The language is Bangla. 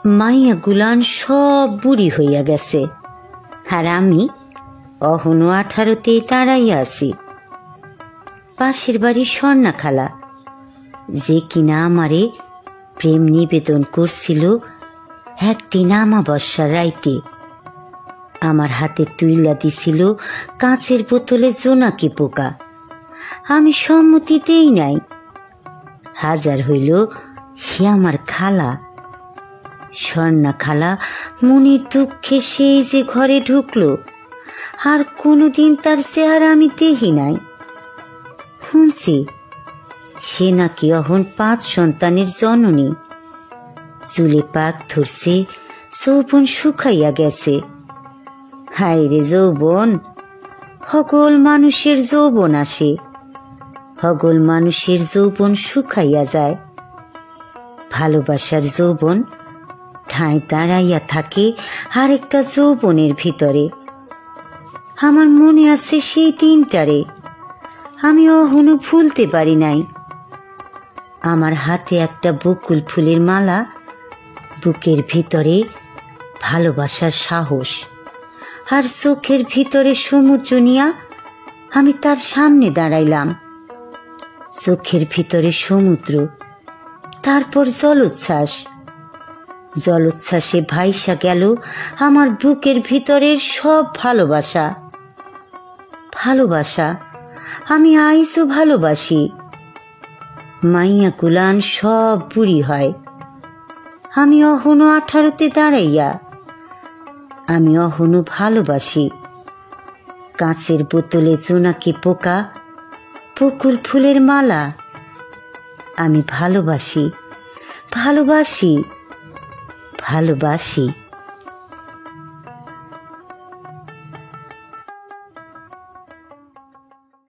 মাইয়া গুলান সব বুড়ি হইয়া গেছে, আর আমি অহনো 18তেই দাঁড়াইয়া আছি। পাশের বাড়ির স্বর্ণা খালা, যে কিনা আমারে প্রেম নিবেদন করছিল, একদিন আমাবস্যার রাইতে আমার হাতে তুইলা দিছিল কাঁচের বোতলে জোনাকি পোকা। আমি সম্মতি দেই নাই। হাজার হইল সে আমার খালা। স্বর্ণা খালা মনির দুঃখে সেই যে ঘরে ঢুকলো, আর কোনোদিন তার চেহারা আমি দেখি নাই। শুনছি সে নাকি অহন 5 সন্তানের জননী। চুলে পাক ধরছে, যৌবন শুকাইয়া গেছে। হায় রে যৌবন, সকল মানুষের যৌবন আসে, সকল মানুষের যৌবন শুকাইয়া যায়। ভালোবাসার যৌবন ঠাঁই দাঁড়াইয়া থাকে আরেকটা যৌবনের ভিতরে। আমার মনে আছে সেই দিনটারে, আমি অহনো ভুলতে পারি নাই। আমার হাতে একটা বকুল ফুলের মালা, বুকের ভিতরে ভালোবাসার সাহস, আর চোখের ভিতরে সমুদ্র নিয়া আমি তার সামনে দাঁড়াইলাম। চোখের ভিতরে সমুদ্র, তারপর জলোচ্ছ্বাস। জলোচ্ছ্বাসে ভাইসা গেল আমার বুকের ভিতরের সব ভালোবাসা। ভালোবাসা আমি আইসও ভালোবাসি। মাইয়া কুলান সব বুড়ি হয়, আমি অহনো 18তে দাঁড়াইয়া। আমি অহনো ভালোবাসি। কাঁচের বোতলে জোনাকি পোকা, বকুল ফুলের মালা। আমি ভালোবাসি, ভালোবাসি, ভালোবাসি।